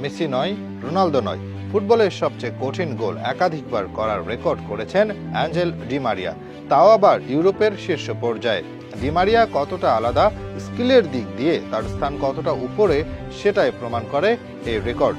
Messi নয়, Ronaldo নয়, ফুটবলের সবচেয়ে কঠিন গোল একাধিকবার করার রেকর্ড করেছেন অ্যাঞ্জেল ডি মারিয়া, তাও আবার ইউরোপের শীর্ষ পর্যায়ে। ডি মারিয়া কতটা আলাদা, স্কিলের দিক দিয়ে তার স্থান কতটা উপরে, সেটাই প্রমাণ করে এই রেকর্ড।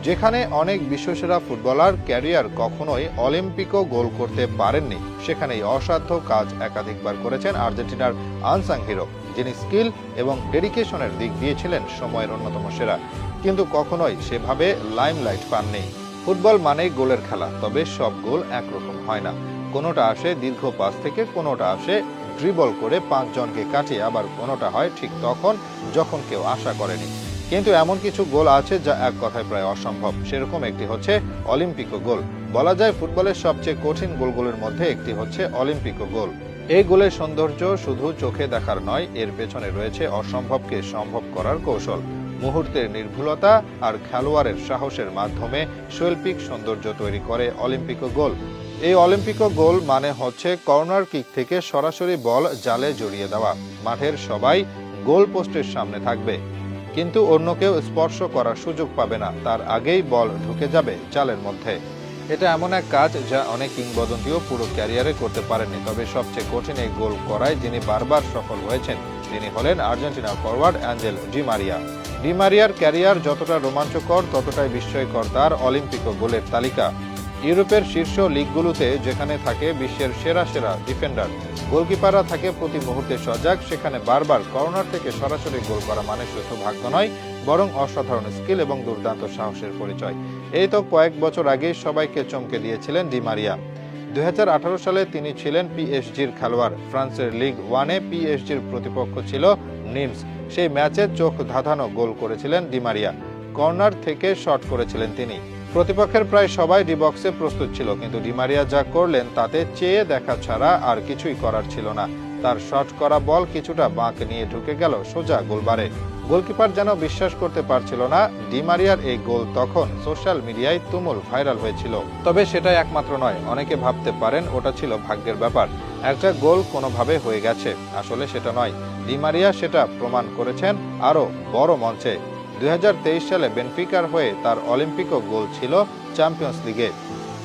যেখানে অনেক বিশ্বসেরা ফুটবলার ক্যারিয়ার কখনোই অলিম্পিকও গোল করতে পারেননি, সেখানেই অসাধ্য কাজ একাধিকবার করেছেন আর্জেন্টিনার আনসাং হিরো, যিনি স্কিল এবং ডেডিকেশনের দিক দিয়ে ছিলেন সময়ের অন্যতম সেরা, কিন্তু কখনোই সেভাবে লাইমলাইট পাননি। ফুটবল মানেই গোলের খেলা, তবে সব গোল একরকম হয় না। কোনোটা আসে দীর্ঘ পাস থেকে, কোনোটা আসে ড্রিবল করে 5 জনকে কাটিয়ে, আবার কোনোটা হয় ঠিক তখন যখন কেউ আশা করেনি। কিন্তু এমন কিছু গোল আছে যা এক কথায় প্রায় অসম্ভব, সেরকম একটি হচ্ছে অলিম্পিকো গোল। বলা যায় ফুটবলের সবচেয়ে কঠিন গোলগুলোর মধ্যে একটি হচ্ছে অলিম্পিকো গোল। এই গোলের সৌন্দর্য শুধু চোখে দেখার নয়, এর পেছনে রয়েছে অসম্ভবকে সম্ভব করার কৌশল, মুহূর্তের নির্ভুলতা আর খেলোয়াড়ের সাহসের মাধ্যমে শৈল্পিক সৌন্দর্য তৈরি করে অলিম্পিকো গোল। এই অলিম্পিকো গোল মানে হচ্ছে কর্নার কিক থেকে সরাসরি বল জালে জড়িয়ে দেওয়া। মাঠের সবাই গোল পোস্টের সামনে থাকবে, কিন্তু অন্য কেউ স্পর্শ করার সুযোগ পাবে না, তার আগেই বল ঢুকে যাবে জালের মধ্যে। এটা এমন এক কাজ যা অনেক কিংবদন্তিও পুরো ক্যারিয়ারে করতে পারেননি। তবে সবচেয়ে কঠিন এই গোল করায় যিনি বারবার সফল হয়েছেন, তিনি হলেন আর্জেন্টিনার forward Angel Di Maria. Di মারিয়ার ক্যারিয়ার যতটা রোমাঞ্চকর, ততটাই বিস্ময়কর তার অলিম্পিকো গোলের তালিকা। ইউরোপের শীর্ষ লিগগুলোতে যেখানে থাকে বিশ্বের সেরা সেরা ডিফেন্ডার, গোলকিপাররা থাকে প্রতি মুহূর্তে সজাগ, সেখানে বারবার কর্নার থেকে সরাসরি গোল করা মানে শুধু ভাগ্য নয়, বরং অসাধারণ স্কিল এবং দুর্দান্ত সাহসের পরিচয়। এই তো কয়েক বছর আগে সবাইকে চমকে দিয়েছিলেন ডি মারিয়া। 2018 সালে তিনি ছিলেন পিএসজির খেলোয়াড়। ফ্রান্সের লিগ 1-এ পিএসজির প্রতিপক্ষ ছিল নিমস। সেই ম্যাচে চোখ ধাঁধানো গোল করেছিলেন ডি মারিয়া। কর্নার থেকে শট করেছিলেন তিনি। প্রতিপক্ষের প্রায় সবাই ডি বক্সে প্রস্তুত ছিল, কিন্তু ডি মারিয়া যা করলেন তাতে চেয়ে দেখা ছাড়া আর কিছুই করার ছিল না। তার শট করা বল কিছুটা বাঁক নিয়ে ঢুকে গেল সোজা গোলবারে। গোলকিপার যেন বিশ্বাস করতে পারছিল না। ডি মারিয়ার এই গোল তখন সোশ্যাল মিডিয়ায় তুমুল ভাইরাল হয়েছিল। তবে সেটাই একমাত্র নয়, অনেকে ভাবতে পারেন ওটা ছিল ভাগ্যের ব্যাপার, একটা গোল কোনোভাবে হয়ে গেছে। আসলে সেটা নয়, ডি মারিয়া সেটা প্রমাণ করেছেন আরো বড় মঞ্চে। 2023 সালে বেনফিকার হয়ে তার অলিম্পিকো গোল ছিল চ্যাম্পিয়ন্স লিগে,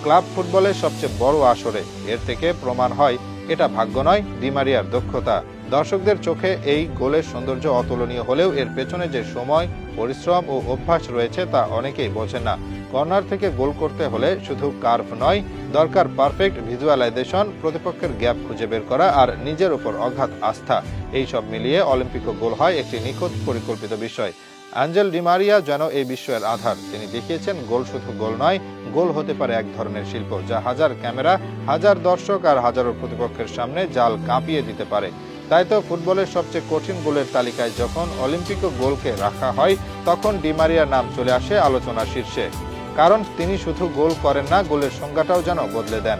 ক্লাব ফুটবলের সবচেয়ে বড় আসরে। এর থেকে প্রমাণ হয় এটা ভাগ্য নয়, ডি মারিয়ার দক্ষতা। দর্শকদের চোখে এই গোলের সৌন্দর্য অতুলনীয় হলেও এর পেছনে যে সময়, পরিশ্রম ও অভ্যাস রয়েছে তা অনেকেই বোঝেন না। কর্নার থেকে গোল করতে হলে শুধু কার্ভ নয়, দরকার পারফেক্ট ভিজুয়ালাইজেশন, প্রতিপক্ষের গ্যাপ খুঁজে বের করা আর নিজের উপর অগাধ আস্থা। এই সব মিলিয়ে অলিম্পিকো গোল হয় একটি নিখুঁত পরিকল্পিত বিষয়। অ্যাঞ্জেল ডি মারিয়া যেন এই বিস্ময়ের আধার। তিনি দেখিয়েছেন গোল শুধু গোল নয়, গোল হতে পারে এক ধরনের শিল্প, যা হাজার ক্যামেরা, হাজার দর্শক আর হাজারো প্রতিপক্ষের সামনে জাল কাঁপিয়ে দিতে পারে। তাই তো ফুটবলের সবচেয়ে কঠিন গোলের তালিকায় যখন অলিম্পিকো গোলকে রাখা হয়, তখন ডি মারিয়ার নাম চলে আসে আলোচনার শীর্ষে। কারণ তিনি শুধু গোল করেন না, গোলের সংজ্ঞাটাও যেন বদলে দেন।